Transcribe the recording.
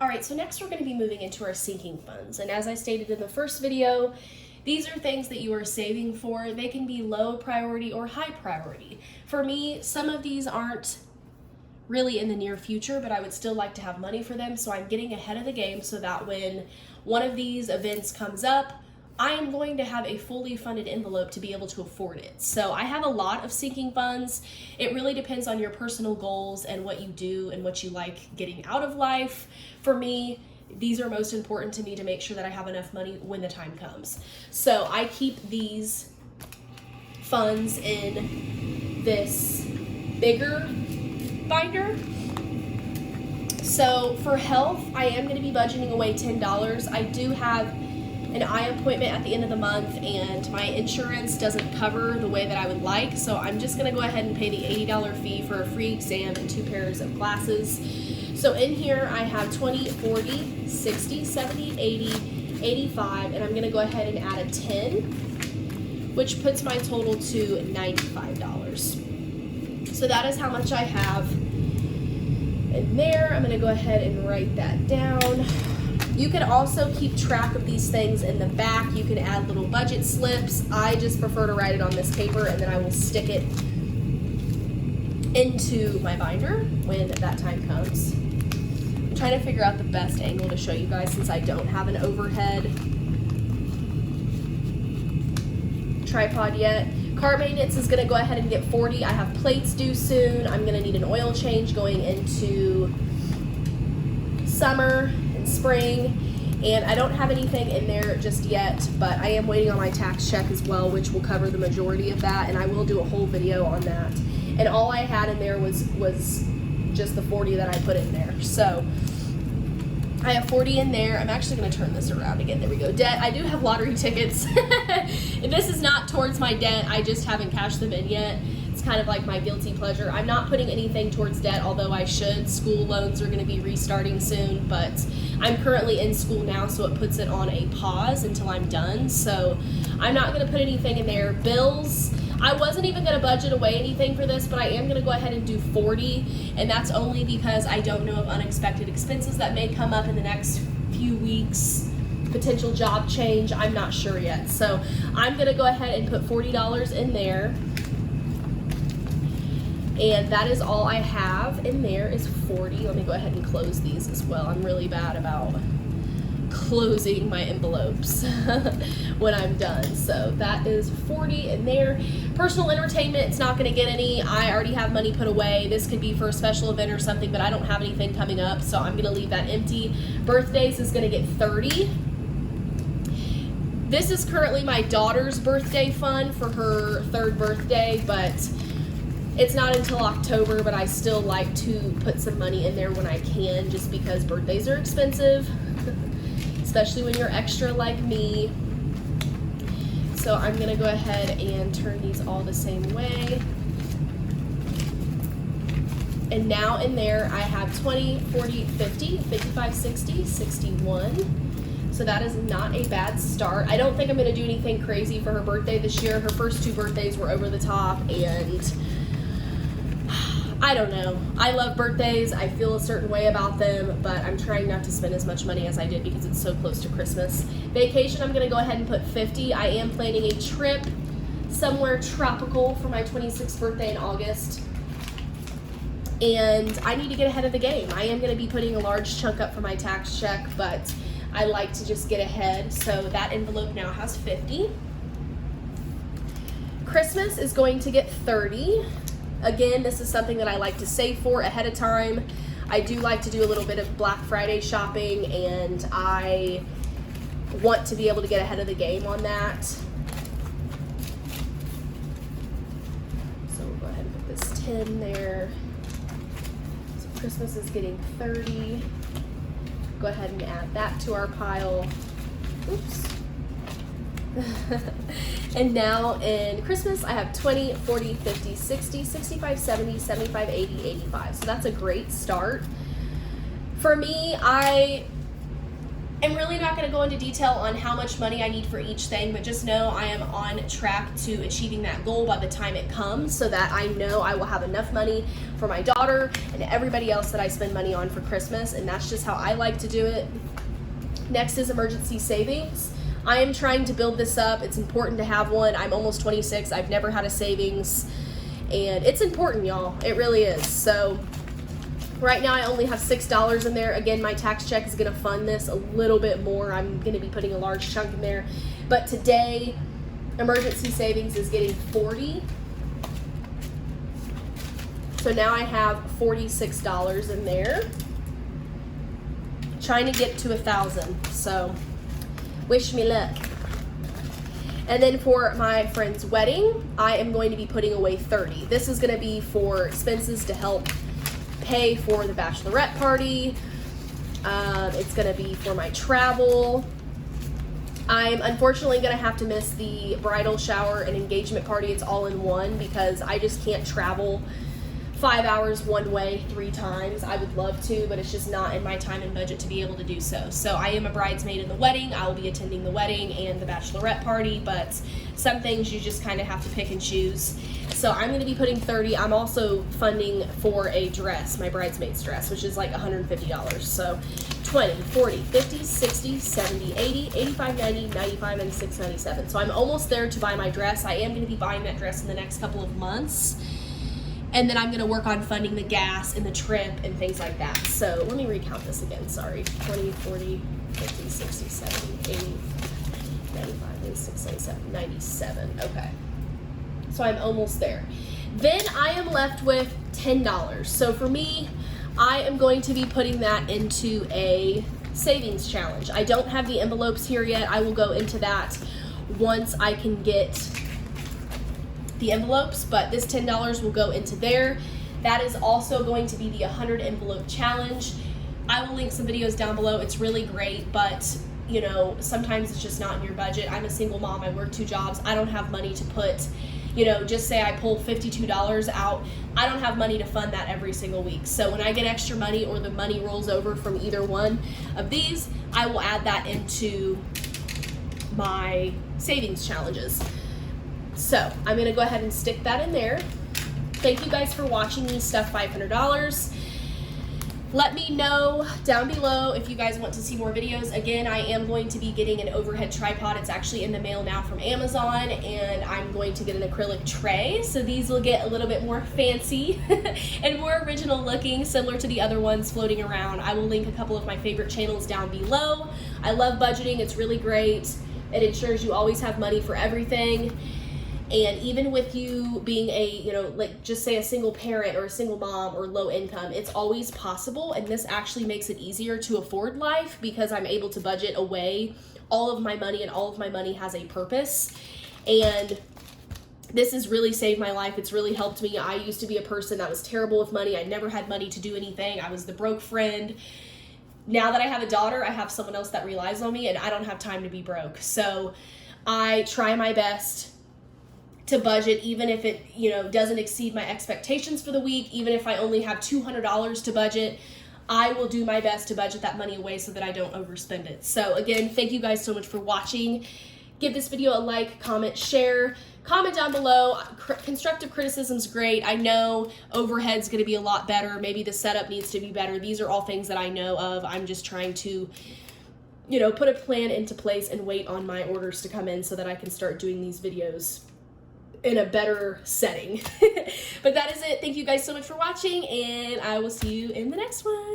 All right, so next we're going to be moving into our sinking funds. And as I stated in the first video, these are things that you are saving for. They can be low priority or high priority. For me, some of these aren't really in the near future, but I would still like to have money for them. So I'm getting ahead of the game so that when one of these events comes up, I am going to have a fully funded envelope to be able to afford it. So I have a lot of sinking funds. It really depends on your personal goals and what you do and what you like getting out of life. For me, these are most important to me to make sure that I have enough money when the time comes. So I keep these funds in this bigger binder. So for health, I am going to be budgeting away $10. I do have an eye appointment at the end of the month and my insurance doesn't cover the way that I would like, so I'm just going to go ahead and pay the $80 fee for a free exam and 2 pairs of glasses. So in here I have 20, 40, 60, 70, 80, 85, and I'm going to go ahead and add a 10, which puts my total to $95. So that is how much I have in there. I'm going to go ahead and write that down. You can also keep track of these things in the back. You can add little budget slips. I just prefer to write it on this paper and then I will stick it into my binder when that time comes. I'm trying to figure out the best angle to show you guys since I don't have an overhead tripod yet. Car maintenance is going to go ahead and get 40. I have plates due soon. I'm going to need an oil change going into summer and spring, and I don't have anything in there just yet, but I am waiting on my tax check as well, which will cover the majority of that, and I will do a whole video on that. And all I had in there was just the 40 that I put in there. So I have 40 in there. I'm actually going to turn this around again. There we go. Debt. I do have lottery tickets. And this is not towards my debt. I just haven't cashed them in yet. It's kind of like my guilty pleasure. I'm not putting anything towards debt, although I should. School loans are going to be restarting soon, but I'm currently in school now, so it puts it on a pause until I'm done. So I'm not going to put anything in there. Bills. I wasn't even going to budget away anything for this, but I am going to go ahead and do 40, and that's only because I don't know of unexpected expenses that may come up in the next few weeks. Potential job change, I'm not sure yet. So I'm going to go ahead and put $40 in there. And that is all I have in there is 40. Let me go ahead and close these as well. I'm really bad about closing my envelopes when I'm done. So that is 40 in there. Personal entertainment, it's not going to get any. I already have money put away. This could be for a special event or something, but I don't have anything coming up, so I'm going to leave that empty. Birthdays is going to get 30. This is currently my daughter's birthday fund for her 3rd birthday, but it's not until October, but I still like to put some money in there when I can, just because birthdays are expensive, especially when you're extra like me. So I'm gonna go ahead and turn these all the same way. And now in there I have 20, 40, 50, 55, 60, 61. So that is not a bad start. I don't think I'm gonna do anything crazy for her birthday this year. Her first 2 birthdays were over the top, and I don't know. I love birthdays. I feel a certain way about them, but I'm trying not to spend as much money as I did because it's so close to Christmas. Vacation, I'm going to go ahead and put 50. I am planning a trip somewhere tropical for my 26th birthday in August, and I need to get ahead of the game. I am going to be putting a large chunk up for my tax check, but I like to just get ahead. So that envelope now has 50. Christmas is going to get 30. Again, this is something that I like to save for ahead of time. I do like to do a little bit of Black Friday shopping, and I want to be able to get ahead of the game on that. So we'll go ahead and put this 10 there. So Christmas is getting 30. Go ahead and add that to our pile. Oops. And now in Christmas, I have 20, 40, 50, 60, 65, 70, 75, 80, 85. So that's a great start. For me, I I'm really not going to go into detail on how much money I need for each thing, but just know I am on track to achieving that goal by the time it comes, so that I know I will have enough money for my daughter and everybody else that I spend money on for Christmas, and that's just how I like to do it. Next is emergency savings. I am trying to build this up. It's important to have one. I'm almost 26. I've never had a savings, and it's important, y'all. It really is. So right now I only have $6 in there. Again, my tax check is going to fund this a little bit more. I'm going to be putting a large chunk in there. But today, emergency savings is getting 40. So now I have $46 in there. Trying to get to 1,000. So wish me luck. And then for my friend's wedding, I am going to be putting away 30. This is going to be for expenses to help pay for the bachelorette party. It's going to be for my travel. I'm unfortunately going to have to miss the bridal shower and engagement party. It's all in one because I just can't travel 5 hours one way 3 times. I would love to, but it's just not in my time and budget to be able to do so. So I am a bridesmaid in the wedding. I will be attending the wedding and the bachelorette party, but some things you just kind of have to pick and choose. So I'm going to be putting 30. I'm also funding for a dress, my bridesmaid's dress, which is like $150. So 20, 40, 50, 60, 70, 80, 85, 90, 95, and $697. So I'm almost there to buy my dress. I am going to be buying that dress in the next couple of months. And then I'm going to work on funding the gas and the trip and things like that. So let me recount this again. Sorry. 20, 40, 50, 60, 70, 80, 95, 96, 97, 97. Okay. So I'm almost there. Then I am left with $10. So for me, I am going to be putting that into a savings challenge. I don't have the envelopes here yet. I will go into that once I can get the envelopes, but this $10 will go into there. That is also going to be the 100 envelope challenge. I will link some videos down below. It's really great, but you know, sometimes it's just not in your budget. I'm a single mom. I work 2 jobs. I don't have money to put, you know, just say I pull $52 out. I don't have money to fund that every single week. So when I get extra money or the money rolls over from either one of these, I will add that into my savings challenges. So I'm going to go ahead and stick that in there. Thank you guys for watching me stuff $500. Let me know down below if you guys want to see more videos. Again, I am going to be getting an overhead tripod. It's actually in the mail now from Amazon, and I'm going to get an acrylic tray. So these will get a little bit more fancy and more original looking, similar to the other ones floating around. I will link a couple of my favorite channels down below. I love budgeting. It's really great. It ensures you always have money for everything. And even with you being a, you know, like just say a single parent or a single mom or low income, it's always possible. And this actually makes it easier to afford life because I'm able to budget away all of my money, and all of my money has a purpose. And this has really saved my life. It's really helped me. I used to be a person that was terrible with money. I never had money to do anything. I was the broke friend. Now that I have a daughter, I have someone else that relies on me, and I don't have time to be broke. So I try my best to budget, even if it, you know, doesn't exceed my expectations for the week. Even if I only have $200 to budget, I will do my best to budget that money away so that I don't overspend it. So again, thank you guys so much for watching. Give this video a like, comment, share, comment down below. Constructive criticism is great. I know overhead's going to be a lot better. Maybe the setup needs to be better. These are all things that I know of. I'm just trying to, you know, put a plan into place and wait on my orders to come in so that I can start doing these videos in a better setting. But that is it. Thank you guys so much for watching, and I will see you in the next one.